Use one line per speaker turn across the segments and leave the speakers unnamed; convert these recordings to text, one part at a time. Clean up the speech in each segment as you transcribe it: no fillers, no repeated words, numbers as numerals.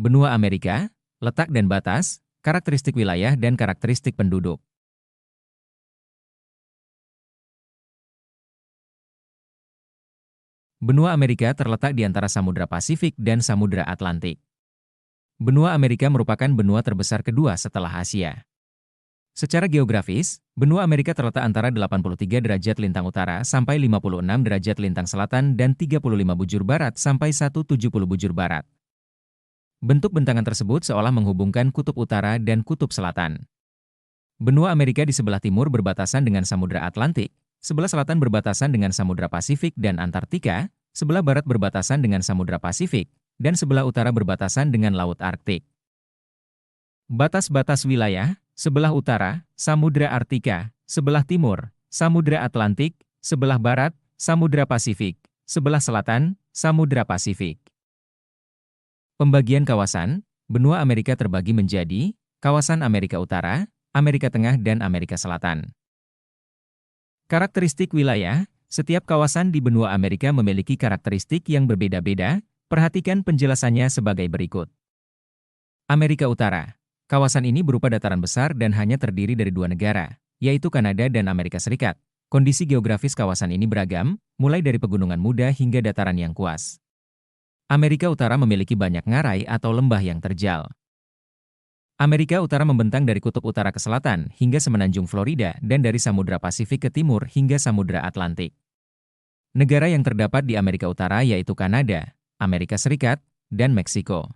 Benua Amerika, letak dan batas, karakteristik wilayah dan karakteristik penduduk. Benua Amerika terletak di antara Samudra Pasifik dan Samudra Atlantik. Benua Amerika merupakan benua terbesar kedua setelah Asia. Secara geografis, benua Amerika terletak antara 83 derajat lintang utara sampai 56 derajat lintang selatan dan 35 bujur barat sampai 170 bujur barat. Bentuk bentangan tersebut seolah menghubungkan kutub utara dan kutub selatan. Benua Amerika di sebelah timur berbatasan dengan Samudra Atlantik, sebelah selatan berbatasan dengan Samudra Pasifik dan Antartika, sebelah barat berbatasan dengan Samudra Pasifik, dan sebelah utara berbatasan dengan Laut Arktik. Batas-batas wilayah, sebelah utara, Samudra Arktika, sebelah timur, Samudra Atlantik, sebelah barat, Samudra Pasifik, sebelah selatan, Samudra Pasifik. Pembagian kawasan, benua Amerika terbagi menjadi kawasan Amerika Utara, Amerika Tengah dan Amerika Selatan. Karakteristik wilayah, setiap kawasan di benua Amerika memiliki karakteristik yang berbeda-beda, perhatikan penjelasannya sebagai berikut. Amerika Utara. Kawasan ini berupa dataran besar dan hanya terdiri dari dua negara, yaitu Kanada dan Amerika Serikat. Kondisi geografis kawasan ini beragam, mulai dari pegunungan muda hingga dataran yang kuas. Amerika Utara memiliki banyak ngarai atau lembah yang terjal. Amerika Utara membentang dari kutub utara ke selatan hingga semenanjung Florida dan dari Samudra Pasifik ke timur hingga Samudra Atlantik. Negara yang terdapat di Amerika Utara yaitu Kanada, Amerika Serikat, dan Meksiko.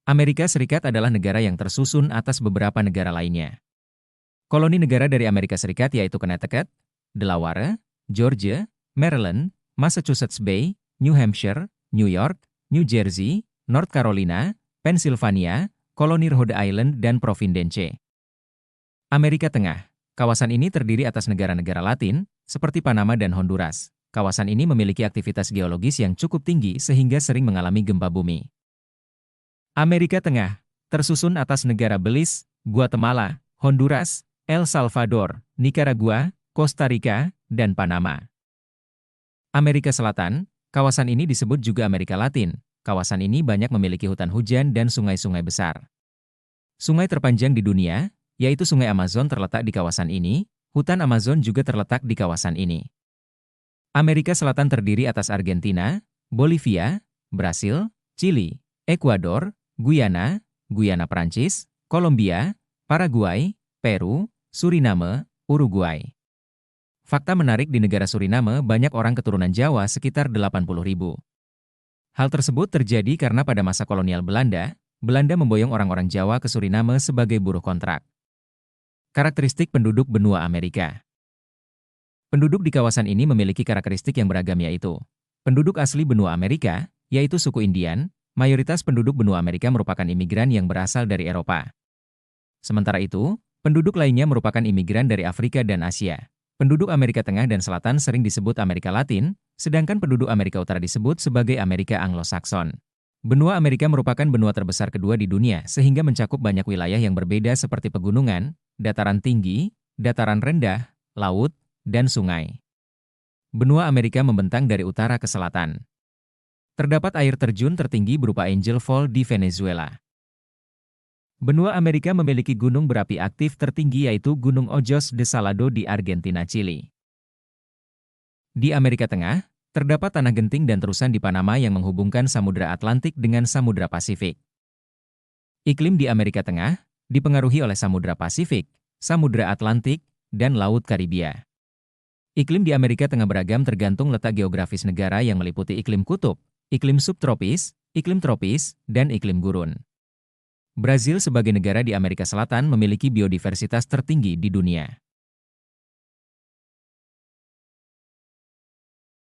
Amerika Serikat adalah negara yang tersusun atas beberapa negara lainnya. Koloni negara dari Amerika Serikat yaitu Connecticut, Delaware, Georgia, Maryland, Massachusetts Bay, New Hampshire, New York, New Jersey, North Carolina, Pennsylvania, koloni Rhode Island dan Providence. Amerika Tengah. Kawasan ini terdiri atas negara-negara Latin, seperti Panama dan Honduras. Kawasan ini memiliki aktivitas geologis yang cukup tinggi sehingga sering mengalami gempa bumi. Amerika Tengah tersusun atas negara Belize, Guatemala, Honduras, El Salvador, Nicaragua, Costa Rica, dan Panama. Amerika Selatan. Kawasan ini disebut juga Amerika Latin. Kawasan ini banyak memiliki hutan hujan dan sungai-sungai besar. Sungai terpanjang di dunia, yaitu Sungai Amazon terletak di kawasan ini, hutan Amazon juga terletak di kawasan ini. Amerika Selatan terdiri atas Argentina, Bolivia, Brasil, Chili, Ekuador, Guyana, Guyana Prancis, Kolombia, Paraguay, Peru, Suriname, Uruguay. Fakta menarik di negara Suriname banyak orang keturunan Jawa sekitar 80.000. Hal tersebut terjadi karena pada masa kolonial Belanda, Belanda memboyong orang-orang Jawa ke Suriname sebagai buruh kontrak. Karakteristik penduduk benua Amerika. Penduduk di kawasan ini memiliki karakteristik yang beragam yaitu penduduk asli benua Amerika, yaitu suku Indian, mayoritas penduduk benua Amerika merupakan imigran yang berasal dari Eropa. Sementara itu, penduduk lainnya merupakan imigran dari Afrika dan Asia. Penduduk Amerika Tengah dan Selatan sering disebut Amerika Latin, sedangkan penduduk Amerika Utara disebut sebagai Amerika Anglo-Sakson. Benua Amerika merupakan benua terbesar kedua di dunia sehingga mencakup banyak wilayah yang berbeda seperti pegunungan, dataran tinggi, dataran rendah, laut, dan sungai. Benua Amerika membentang dari utara ke selatan. Terdapat air terjun tertinggi berupa Angel Fall di Venezuela. Benua Amerika memiliki gunung berapi aktif tertinggi yaitu Gunung Ojos de Salado di Argentina, Chili. Di Amerika Tengah, terdapat tanah genting dan terusan di Panama yang menghubungkan Samudra Atlantik dengan Samudra Pasifik. Iklim di Amerika Tengah dipengaruhi oleh Samudra Pasifik, Samudra Atlantik, dan Laut Karibia. Iklim di Amerika Tengah beragam tergantung letak geografis negara yang meliputi iklim kutub, iklim subtropis, iklim tropis, dan iklim gurun. Brazil sebagai negara di Amerika Selatan memiliki biodiversitas tertinggi di dunia.